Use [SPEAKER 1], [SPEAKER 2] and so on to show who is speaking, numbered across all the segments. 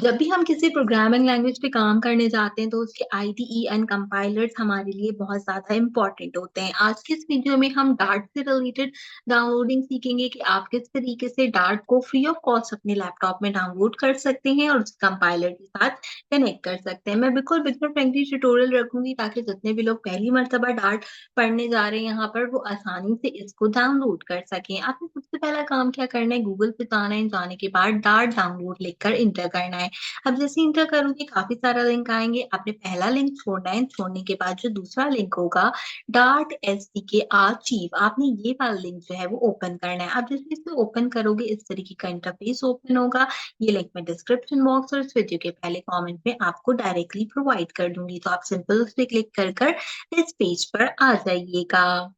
[SPEAKER 1] जब भी हम किसी प्रोग्रामिंग लैंग्वेज पे काम करने जाते हैं तो उसके आईडीई एंड कंपाइलर्स हमारे लिए बहुत ज़्यादा इम्पोर्टेंट होते हैं। आज के इस वीडियो में हम डार्ट से रिलेटेड डाउनलोडिंग सीखेंगे कि आप किस तरीके से डार्ट को फ्री ऑफ कॉस्ट अपने लैपटॉप में डाउनलोड कर सकते हैं और उस कंपाइलर के साथ कनेक्ट कर सकते हैं। मैं बिल्कुल बिगिनर फ्रेंडली ट्यूटोरियल रखूंगी ताकि जितने भी लोग पहली मर्तबा डार्ट पढ़ने जा रहे हैं यहाँ पर वो आसानी से इसको डाउनलोड कर सकें। आपने सबसे पहला काम क्या करना है, गूगल पे जाना है, जाने के बाद डार्ट डाउनलोड लिखकर इंटर करना है। अब जैसे इंटर करोगे काफ़ी सारा लिंक आएँगे, आपने पहला लिंक छोड़ना है, छोड़ने के बाद जो दूसरा लिंक होगा डार्ट एसडीके आर्चिव, आपने ये वाला लिंक जो है वो ओपन करना है। आप जैसे इसे ओपन करोगे इस तरीके का इंटरफेस ओपन होगा। ये लिंक मैं डिस्क्रिप्शन बॉक्स और इस वीडियो के पहले कमेंट में आपको डायरेक्टली प्रोवाइड कर दूँगी, तो आप सिंपल उस पे क्लिक कर इस पेज पर आ जाइएगा।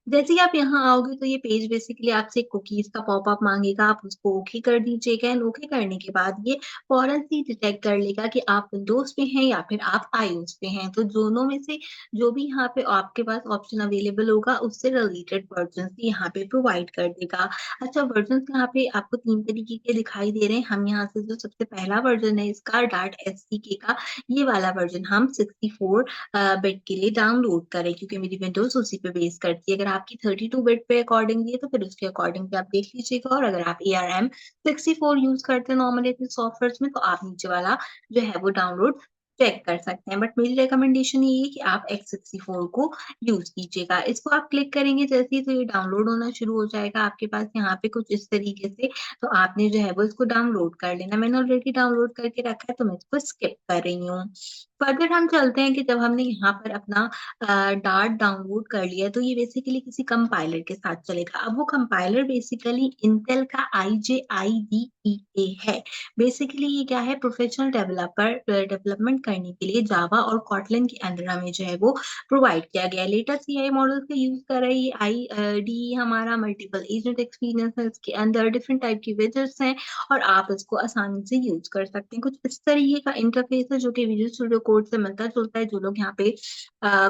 [SPEAKER 1] जैसे ही आप यहाँ आओगे तो ये पेज बेसिकली आपसे कुकीज़ का पॉपअप माँगेगा, आप उसको ओके कर दीजिएगा एंड ओके करने के बाद ये फ़ौरन से ही डिटेक्ट कर लेगा कि आप विंडोज़ पे हैं या फिर आप आईओएस पे हैं। तो दोनों में से जो भी यहाँ पे आपके पास ऑप्शन अवेलेबल होगा उससे रिलेटेड वर्ज़न्स यहाँ पे प्रोवाइड कर देगा। अच्छा, वर्ज़न्स यहाँ पे आपको 3 तरीके के दिखाई दे रहे हैं। हम यहाँ से जो सबसे पहला वर्ज़न है इसका डार्ट एसडीके का, ये वाला वर्ज़न हम 64 बिट के लिए डाउनलोड करें क्योंकि मेरी विंडोज़ उसी पे बेस करती है। अगर आपकी 32 बिट पे अकॉर्डिंगली है तो फिर उसके अकॉर्डिंग पे आप देख लीजिएगा, और अगर आप एआरएम 64 यूज़ करते हैं नॉर्मली अपने सॉफ्टवेयर्स में तो आप नीचे वाला जो है वो डाउनलोड चेक कर सकते हैं। बट मेरी रिकमेंडेशन यही है कि आप x64 को यूज़ कीजिएगा। इसको आप क्लिक करेंगे जैसे ही तो ये डाउनलोड होना शुरू हो जाएगा आपके पास यहाँ पे कुछ इस तरीके से, तो आपने जो है वो इसको डाउनलोड कर लेना। मैंने ऑलरेडी डाउनलोड करके रखा है तो मैं इसको स्किप कर रही हूँ। फर्दर हम चलते हैं कि जब हमने यहाँ पर अपना डार्ट डाउनलोड कर लिया तो ये बेसिकली किसी कंपाइलर के साथ चलेगा। अब वो कंपाइलर बेसिकली इंटेल का IJIDEA है। बेसिकली ये क्या है, प्रोफेशनल डेवलपमेंट करने के लिए जावा और कॉटलिन के अंडर हमें जो है वो प्रोवाइड किया गया है। लेटेस्ट एआई मॉडल्स का यूज़ कर रहा है ये IDE हमारा मल्टीपल एजेंट एक्सपीरियंस है, इसके अंदर डिफरेंट टाइप की विजेट्स हैं और आप इसको आसानी से यूज़ कर सकते हैं। कुछ इस तरीके का इंटरफेस है जो कि विजुअल स्टूडियो कोड से मिलता-जुलता है। जो लोग यहाँ पे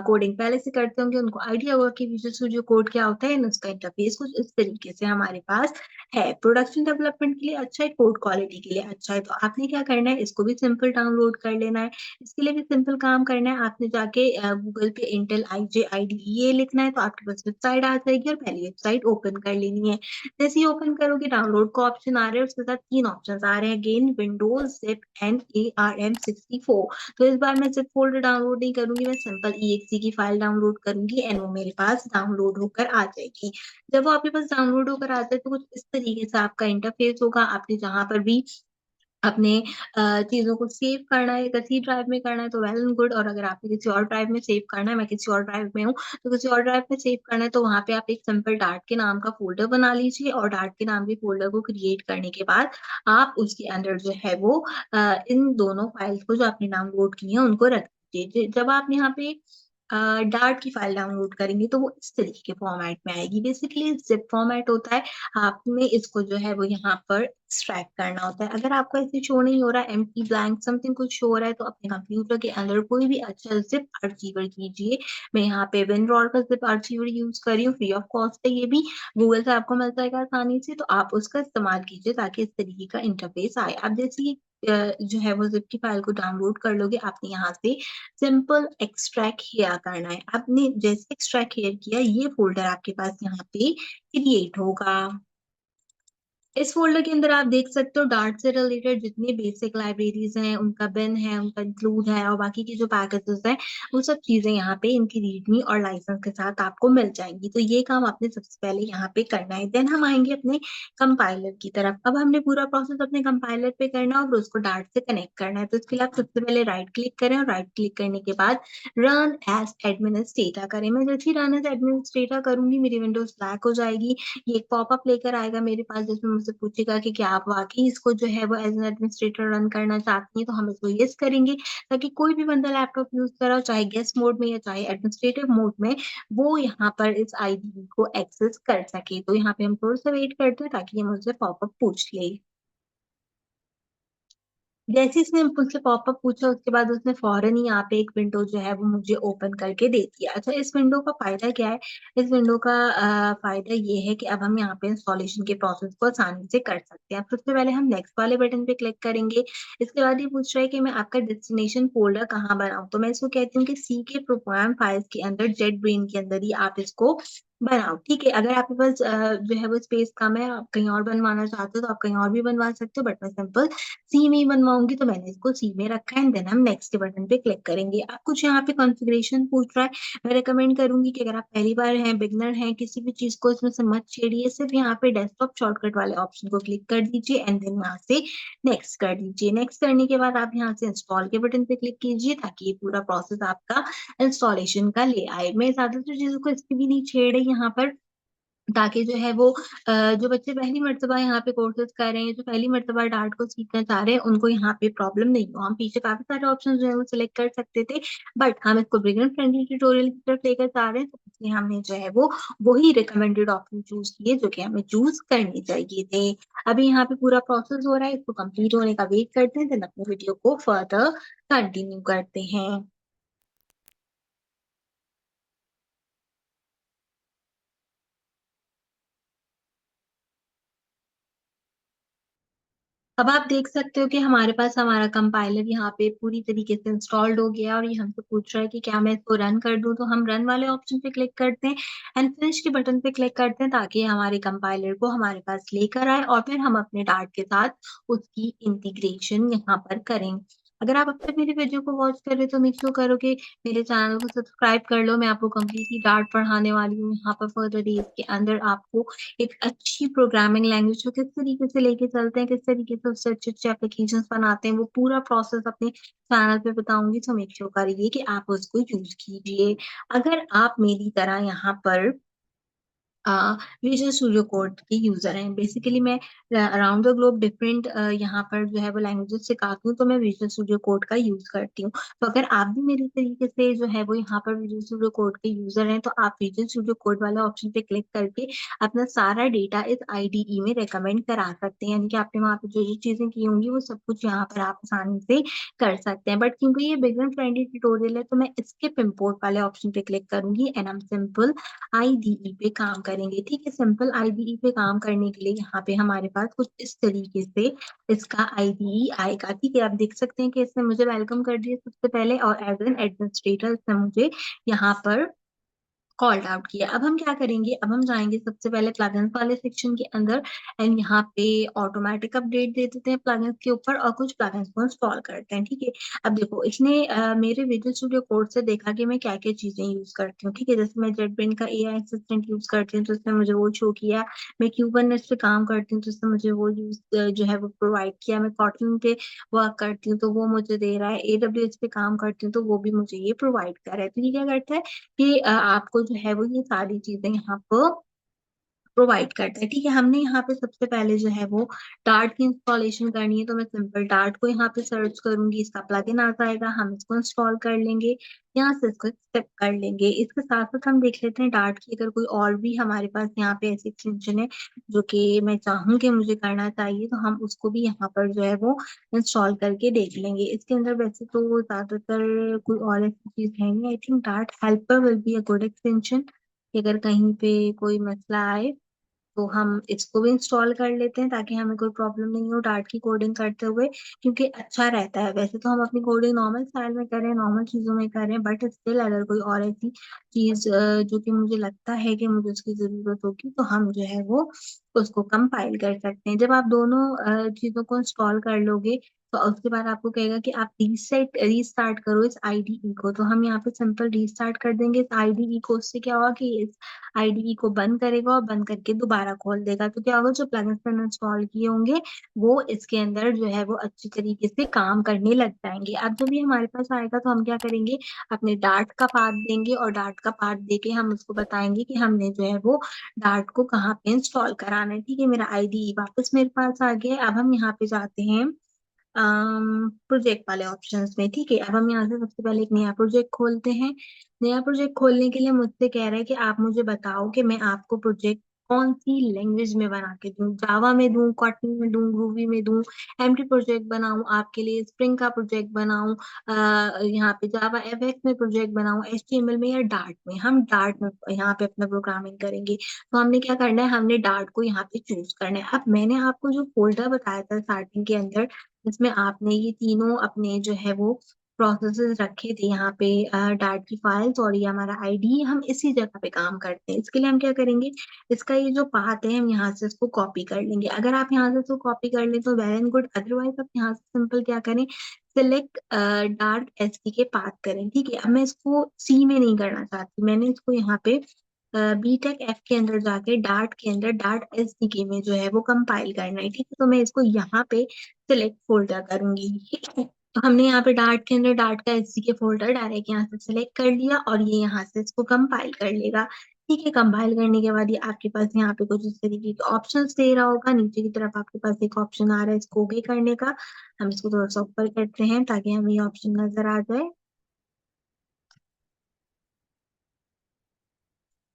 [SPEAKER 1] कोडिंग पहले से करते होंगे उनको आइडिया होगा कि विजुअल स्टूडियो कोड क्या होता है एंड उसका इंटरफेस कुछ इस तरीके से हमारे पास है। प्रोडक्शन डेवलपमेंट के लिए अच्छा है, कोड क्वालिटी के लिए अच्छा है। तो आपने क्या करना है, इसको भी सिंपल डाउनलोड कर लेना है। इसके लिए भी सिंपल काम करना है, आपने जाके गूगल पे इंटेल IJIDEA लिखना है तो आपके पास वेबसाइट आ जाएगी और पहली वेबसाइट ओपन कर लेनी है। जैसे ही ओपन करोगे डाउनलोड का ऑप्शन आ रहा है, उसके साथ 3 ऑप्शंस आ रहे हैं, again Windows, zip and ARM64। तो इस बार मैं ज़िप फ़ोल्डर डाउनलोड नहीं करूँगी, मैं सिंपल EXE की फाइल डाउनलोड करूँगी एंड वो मेरे पास डाउनलोड होकर आ जाएगी। जब वो आपके पास डाउनलोड होकर आता है तो कुछ इस तरीके से आपका इंटरफ़ेस होगा। आपने जहाँ पर भी अपने चीज़ों को सेव करना है, अगर सी ड्राइव में करना है तो वेल एंड गुड, और अगर आपने किसी और ड्राइव में सेव करना है, मैं किसी और ड्राइव में हूँ, तो किसी और ड्राइव में सेव करना है तो वहाँ पे आप एक सिंपल डार्ट के नाम का फ़ोल्डर बना लीजिए और डार्ट के नाम के फ़ोल्डर को क्रिएट करने के बाद आप उसके अंदर जो है वो इन दोनों फाइल्स को जो आपने डाउनलोड की हैं उनको रख दीजिए। जब आप यहाँ पे डार्ट की फाइल डाउनलोड करेंगे तो वो इस तरीके के फॉर्मेट में आएगी। बेसिकली ज़िप फॉर्मेट होता है, आपने इसको जो है वो यहाँ पर एक्सट्रैक्ट करना होता है। अगर आपको ऐसे शो नहीं हो रहा है, एम्प्टी ब्लैंक समथिंग कुछ शो हो रहा है तो अपने कंप्यूटर के अंदर कोई भी अच्छा ज़िप आर्चिवर कीजिए। मैं यहाँ पे विनरॉर का ज़िप आर्चिवर यूज़ कर रही हूँ, फ्री ऑफ कॉस्ट है ये भी, गूगल से आपको मिल जाएगा आसानी से, तो आप उसका इस्तेमाल कीजिए ताकि इस तरीके का इंटरफेस आए। आप जैसे ही जो है वो ज़िप की फाइल को डाउनलोड कर लोगे, आपने यहाँ से सिंपल एक्सट्रैक्ट हियर करना है। आपने जैसे एक्सट्रैक्ट हियर किया, ये फ़ोल्डर आपके पास यहाँ पे क्रिएट होगा। इस फ़ोल्डर के अंदर आप देख सकते हो डार्ट से रिलेटेड जितनी बेसिक लाइब्रेरीज़ हैं, उनका बिन है, उनका इंक्लूड है और बाकी की जो पैकेजेज़ हैं, वो सब चीज़ें यहाँ पे इनकी रीडमी और लाइसेंस के साथ आपको मिल जाएँगी। तो ये काम आपने सबसे पहले यहाँ पे करना है। देन हम आएँगे अपने कंपाइलर की तरफ। अब हमने पूरा प्रोसेस अपने कंपाइलर पे करना है और उसको डार्ट से कनेक्ट करना है। तो इसके लिए आप सबसे पहले राइट क्लिक करें और राइट क्लिक करने के बाद रन एज़ एडमिनिस्ट्रेटर करें। मैं जैसे ही रन एज़ एडमिनिस्ट्रेटर करूँगी, मेरी विंडोज़ ब्लैक हो जाएगी। ये एक पॉपअप लेकर आएगा मेरे पास जिसमें मुझसे पूछेगा कि क्या आप वाक़ई इसको जो है वो एज़ एन एडमिनिस्ट्रेटर रन करना चाहती हैं? तो हम इसको येस करेंगे ताकि कोई भी बंदा लैपटॉप यूज़ कर रहा हो, चाहे गेस्ट मोड में या चाहे एडमिनिस्ट्रेटिव मोड में, वो यहाँ पर इस आईडी को एक्सेस कर सके। तो यहाँ पे हम थोड़ा-सा वेट करते हैं ताकि ये मुझसे पॉपअप पूछ ले। जैसे ही इसने मुझसे पॉपअप पूछा उसके बाद उसने फ़ौरन ही यहाँ पे एक विंडो जो है वो मुझे ओपन करके दे दिया। अच्छा, इस विंडो का फ़ायदा क्या है? इस विंडो का फ़ायदा ये है कि अब हम यहाँ पे इंस्टॉलेशन के प्रोसेस को आसानी से कर सकते हैं। सबसे पहले हम नेक्स्ट वाले बटन पे क्लिक करेंगे। इसके बाद ये पूछ रहा है कि मैं आपका डेस्टिनेशन फ़ोल्डर कहाँ बनाऊँ? तो मैं इसको कहती हूँ कि सी के प्रोग्राम फाइल्स के अंदर जेटब्रेन के अंदर ही आप इसको बनाओ, ठीक है? अगर आपके पास जो है वो स्पेस कम है, आप कहीं और बनवाना चाहते हो तो आप कहीं और भी बनवा सकते हो, बट मैं सिंपल सी में ही बनवाऊँगी तो मैंने इसको सी में रखा है एंड देन हम नेक्स्ट के बटन पे क्लिक करेंगे। अब कुछ यहाँ पे कॉन्फ़िगरेशन पूछ रहा है, मैं रिकमेंड करूँगी कि अगर आप पहली बार हैं, बिगिनर हैं, किसी भी चीज़ को इसमें से मत छेड़िए, सिर्फ़ यहाँ पे डेस्कटॉप शॉर्टकट वाले ऑप्शन को क्लिक कर दीजिए एंड देन यहाँ से नेक्स्ट कर दीजिए। नेक्स्ट करने के बाद आप यहाँ से इंस्टॉल के बटन पे क्लिक कीजिए ताकि ये पूरा प्रोसेस आपका इंस्टॉलेशन का ले आए। मैं ज़्यादातर चीज़ों को इसकी भी नहीं छेड़ रही यहाँ पर ताकि जो है वो जो बच्चे पहली मर्तबा यहाँ पे कोर्सेज़ कर रहे हैं, जो पहली मर्तबा डार्ट को सीखना चाह रहे हैं, उनको यहाँ पे प्रॉब्लम नहीं हो। हम पीछे काफ़ी सारे ऑप्शंस जो है वो सिलेक्ट कर सकते थे, बट हम इसको बिगिनर फ्रेंडली ट्यूटोरियल की तरफ लेकर जा रहे हैं, तो इसलिए हमने जो है वो वही रिकमेंडेड ऑप्शन चूज़ किए, जो कि हमें चूज़ करने चाहिए थे। अभी यहाँ पे पूरा प्रोसेस हो रहा है, इसको कंप्लीट होने का वेट करते हैं, देन अपने वीडियो को फर्दर कंटिन्यू करते हैं। अब आप देख सकते हो कि हमारे पास हमारा कंपाइलर यहाँ पे पूरी तरीके से इंस्टॉल्ड हो गया और ये हमसे पूछ रहा है कि क्या मैं इसको रन कर दूँ? तो हम रन वाले ऑप्शन पे क्लिक करते हैं एंड फिनिश के बटन पे क्लिक करते हैं ताकि हमारे कंपाइलर को हमारे पास लेकर आए और फिर हम अपने डार्ट के साथ उसकी इंटीग्रेशन यहाँ पर करें। अगर आप अब तक मेरी वीडियो को वॉच कर रहे हो तो मेक श्योर करो कि मेरे चैनल को सब्सक्राइब कर लो। मैं आपको कंप्लीटली डार्ट पढ़ाने वाली हूँ। यहाँ पर फर्दर डेज़ के अंदर आपको एक अच्छी प्रोग्रामिंग लैंग्वेज को किस तरीके से लेके चलते हैं, किस तरीके से उससे अच्छे-अच्छे एप्लीकेशंस बनाते हैं, वो पूरा प्रोसेस अपने चैनल पे बताऊँगी, तो मेक श्योर करिए कि आप उसको यूज़ कीजिए। अगर आप मेरी तरह यहाँ पर अ, विजुअल स्टूडियो कोड के यूज़र हैं। बेसिकली मैं अराउंड द ग्लोब डिफरेंट यहाँ पर जो है वो लैंग्वेजेज़ सिखाती हूँ, तो मैं विजुअल स्टूडियो कोड का यूज़ करती हूँ। तो अगर आप भी मेरे तरीके से जो है वो यहाँ पर विजुअल स्टूडियो कोड के यूज़र हैं, तो आप विजुअल स्टूडियो कोड वाले ऑप्शन पे क्लिक करके अपना सारा डेटा इस आईडीई में रिकमेंड करा सकते हैं। यानी कि आपने वहाँ पे जो-जो चीज़ें की होंगी, वो सब कुछ यहाँ पर आप आसानी से कर सकते हैं। बट क्योंकि ये बिगिनर फ्रेंडली ट्यूटोरियल है, तो मैं स्किप इम्पोर्ट वाले ऑप्शन पे क्लिक करूँगी एंड हम सिंपल आईडीई पे काम करेंगे, ठीक है? सिंपल आईडीई पे काम करने के लिए यहाँ पे हमारे पास कुछ इस तरीके से इसका आईडीई आएगा, ठीक है? आप देख सकते हैं कि इसने मुझे वेलकम कर दिया सबसे पहले और एज़ एन एडमिनिस्ट्रेटर इसने मुझे यहाँ पर कॉल्ड आउट किया। अब हम क्या करेंगे, अब हम जाएँगे सबसे पहले प्लगइन्स वाले सेक्शन के अंदर एंड यहाँ पे ऑटोमैटिक अपडेट दे देते हैं प्लगइन्स के ऊपर और कुछ प्लगइन्स को इंस्टॉल करते हैं, ठीक है? अब देखो इसने मेरे विजुअल स्टूडियो कोड से देखा कि मैं क्या-क्या चीज़ें यूज़ करती हूँ, ठीक है? जैसे मैं जेटब्रेन का एआई असिस्टेंट यूज़ करती हूँ, तो इसने मुझे वो शो किया। मैं क्यूबरनेट्स पे काम करती हूँ, तो इसने मुझे वो जो है वो प्रोवाइड किया। मैं कॉटलिन पे वर्क करती हूँ, तो वो मुझे दे रहा है। एडब्ल्यूएस पे काम करती हूँ, तो वो भी मुझे ये प्रोवाइड कर रहा है। तो ये क्या करता है कि आपको जो है वो ये सारी चीज़ें यहाँ पर प्रोवाइड करता है, ठीक है? हमने यहाँ पे सबसे पहले जो है वो डार्ट की इंस्टॉलेशन करनी है, तो मैं सिंपल डार्ट को यहाँ पे सर्च करूँगी, इसका प्लगइन आ जाएगा, हम इसको इंस्टॉल कर लेंगे, यहाँ से इसको एक्सेप्ट कर लेंगे। इसके साथ-साथ हम देख लेते हैं डार्ट की अगर कोई और भी हमारे पास यहाँ पे ऐसी एक्सटेंशन है, जो कि मैं चाहूँ कि मुझे करना चाहिए, तो हम उसको भी यहाँ पर जो है वो इंस्टॉल करके देख लेंगे। इसके अंदर वैसे तो ज़्यादातर कोई और ऐसी चीज़ है नहीं, I think dart helper will be a good extension कि अगर कहीं पे कोई मसला आए तो हम इसको भी इंस्टॉल कर लेते हैं ताकि हमें कोई प्रॉब्लम नहीं हो डार्ट की कोडिंग करते हुए क्योंकि अच्छा रहता है। वैसे तो हम अपनी कोडिंग नॉर्मल स्टाइल में कर रहे हैं, नॉर्मल चीज़ों में कर रहे हैं बट स्टिल अगर कोई और ऐसी चीज़ जो कि मुझे लगता है कि मुझे उसकी ज़रूरत होगी तो हम जो है वो उसको कंपाइल कर सकते हैं। जब आप दोनों चीज़ों को इंस्टॉल कर लोगे तो उसके बाद आपको कहेगा कि आप रीस्टार्ट करो इस आईडीई को, तो हम यहाँ पे सिंपल रीस्टार्ट कर देंगे इस आईडीई को। उससे क्या होगा कि इस आईडीई को बंद करेगा और बंद करके दोबारा खोल देगा। तो क्या होगा जो प्लगइन्स मैंने इंस्टॉल किए होंगे, वो इसके अंदर जो है वो अच्छी तरीके से काम करने लग जाएँगे। अब जब ये हमारे पास आएगा तो हम क्या करेंगे, अपने डार्ट का पाथ देंगे और डार्ट का पाथ देके हम उसको बताएँगे कि हमने जो है वो डार्ट को कहाँ पे इंस्टॉल कराना है। ठीक है, मेरा आईडीई वापस मेरे पास आ गया है। अब हम यहाँ पे जाते हैं प्रोजेक्ट वाले ऑप्शंस में, ठीक है? अब हम यहाँ से सबसे पहले एक नया प्रोजेक्ट खोलते हैं। नया प्रोजेक्ट खोलने के लिए मुझसे कह रहा है कि आप मुझे बताओ कि मैं आपको प्रोजेक्ट कौन-सी लैंग्वेज में बना के दूँ, जावा में दूँ, कोटलिन में दूँ, रूबी में दूँ, एम्प्टी प्रोजेक्ट बनाऊँ आपके लिए, स्प्रिंग का प्रोजेक्ट बनाऊँ, यहाँ पे जावा एफएक्स में प्रोजेक्ट बनाऊँ, एचटीएमएल में या डार्ट में। हम डार्ट में यहाँ पे अपना प्रोग्रामिंग करेंगे। तो हमने क्या करना है, हमने डार्ट को यहाँ पे चूज़ करना है। अब मैंने आपको जो फ़ोल्डर बताया था स्टार्टिंग के अंदर, जिसमें आपने ये तीनों अपने जो है वो प्रोसेसेस रखे थे यहाँ पे, डार्ट की फाइल्स और ये हमारा आईडी, हम इसी जगह पे काम करते हैं। इसके लिए हम क्या करेंगे, इसका ये जो पाथ है हम यहाँ से इसको कॉपी कर लेंगे। अगर आप यहाँ से इसको कॉपी कर लें तो वेल एंड गुड, अदरवाइज़ आप यहाँ से सिंपल क्या करें, सिलेक्ट डार्ट एसडीके पाथ करें, ठीक है? अब मैं इसको सी में नहीं करना चाहती, मैंने इसको यहाँ पे बीटेक एफ के अंदर जाके डार्ट के अंदर डार्ट एसडीके में जो है वो कंपाइल करना है, ठीक है? तो मैं इसको यहाँ पे सिलेक्ट फ़ोल्डर करूँगी, ठीक है? तो हमने यहाँ पे डार्ट के अंदर डार्ट का एसडीके फ़ोल्डर डायरेक्ट यहाँ से सिलेक्ट कर लिया और ये यहाँ से इसको कंपाइल कर लेगा, ठीक है? कंपाइल करने के बाद ये आपके पास यहाँ पे कुछ इस तरीके के ऑप्शंस दे रहा होगा, नीचे की तरफ आपके पास एक ऑप्शन आ रहा है इसको ओके करने का। हम इसको थोड़ा-सा ऊपर करते हैं ताकि हमें ये ऑप्शन नज़र आ जाए।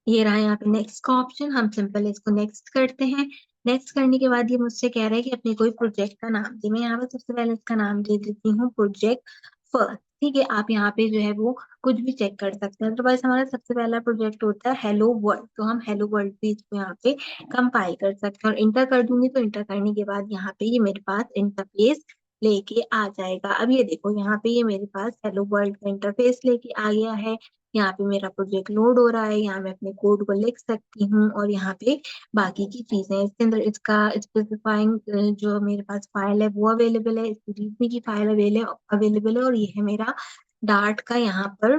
[SPEAKER 1] ये रहा यहाँ पे नेक्स्ट का ऑप्शन, हम सिंपल इसको नेक्स्ट करते हैं। नेक्स्ट करने के बाद ये मुझसे कह रहा है कि अपने कोई प्रोजेक्ट का नाम दे। मैं यहाँ पे सबसे पहले इसका नाम दे देती हूँ प्रोजेक्ट फर्स्ट, ठीक है? आप यहाँ पे जो है वो कुछ भी चेक कर सकते हैं। अदरवाइज़ हमारा सबसे पहला प्रोजेक्ट होता है हेलो वर्ल्ड, तो हम हेलो वर्ल्ड भी इसको यहाँ पे कंपाइल कर सकते हैं और इंटर कर दूँगी, तो इंटर करने के बाद यहाँ पे ये मेरे पास इंटरफ़ेस लेके आ जाएगा। अब ये देखो यहाँ पे ये मेरे पास हेलो वर्ल्ड का इंटरफ़ेस लेके आ गया है। यहाँ पे मेरा प्रोजेक्ट लोड हो रहा है, यहाँ मैं अपने कोड को लिख सकती हूँ और यहाँ पे बाकी की चीज़ें इसके अंदर इसका स्पेसिफाइंग जो मेरे पास फाइल है वो अवेलेबल है, इसकी रीडमी की फाइल अवेलेबल है और ये है मेरा डार्ट का यहाँ पर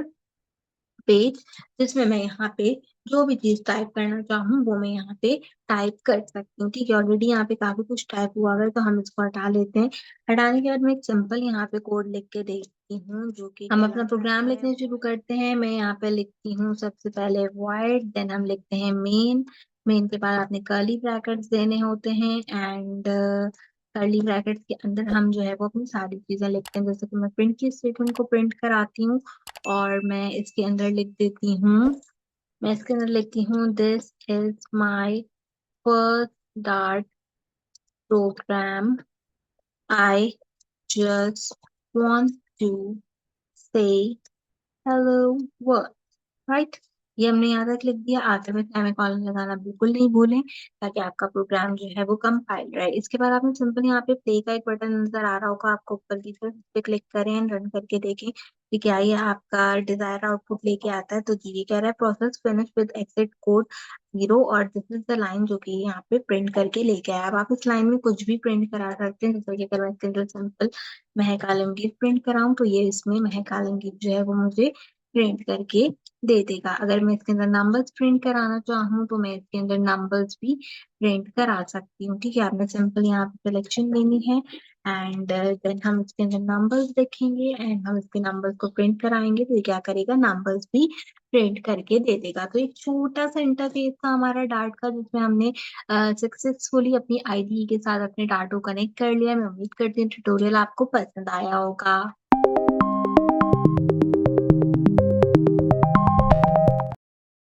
[SPEAKER 1] पेज, जिसमें मैं यहाँ पे जो भी चीज़ टाइप करना चाहूँ वो मैं यहाँ पे टाइप कर सकती हूँ, ठीक है? ऑलरेडी यहाँ पे काफ़ी कुछ टाइप हुआ हुआ है तो हम इसको हटा लेते हैं। हटाने के बाद मैं एक सिंपल यहाँ पे कोड लिख के देखती हूँ जो कि हम अपना प्रोग्राम लिखने शुरू करते हैं। मैं यहाँ पे लिखती हूँ सबसे पहले वॉइड, देन हम लिखते हैं मेन, मेन के बाद आपने कर्ली ब्रैकेट्स देने होते हैं एंड कर्ली ब्रैकेट्स के अंदर हम जो है वो अपनी सारी चीज़ें लिखते हैं। जैसे कि मैं प्रिंट की स्टेटमेंट को प्रिंट कराती हूँ और मैं इसके अंदर लिख देती हूँ, मैं इसके अंदर लिखती हूँ this is my first dart program, I just want to say hello world, right? ये हमने यहाँ तक लिख दिया। आखिर में सेमीकोलन लगाना बिल्कुल नहीं भूलें ताकि आपका प्रोग्राम जो है वो कंपाइल रहे। इसके बाद आपने सिंपल यहाँ पे प्ले का एक बटन नजर आ रहा होगा आपको ऊपर की तरफ, इस पे क्लिक करें एंड रन करके देखें कि क्या ये आपका डिजायर आउटपुट लेके आता है। तो जी ये कह रहा है process finish with exit code 0 और दिस इज द लाइन जो कि यहाँ पे प्रिंट करके लेके आया। अब आप इस लाइन में कुछ भी प्रिंट करा सकते हैं, जैसे कि अगर मैं इसके अंदर सिंपल महक आलमगीर प्रिंट कराऊं तो ये इसमें महक आलमगीर जो है वो मुझे प्रिंट करके दे देगा। अगर मैं इसके अंदर नंबर्स प्रिंट कराना चाहूँ तो मैं इसके अंदर नंबर्स भी प्रिंट करा सकती हूँ, ठीक है? आपने सिंपल यहाँ पे सिलेक्शन लेनी है एंड देन हम इसके अंदर नंबर्स लिखेंगे एंड हम इसके नंबर्स को प्रिंट कराएंगे तो ये क्या करेगा, नंबर्स भी प्रिंट करके दे देगा। तो एक छोटा सा इंटरफेस था हमारा डार्ट का जिसमें हमने सक्सेसफुली अपनी आईडी के साथ अपने डार्ट को कनेक्ट कर लिया। मैं उम्मीद करती हूँ ट्यूटोरियल आपको पसंद आया होगा।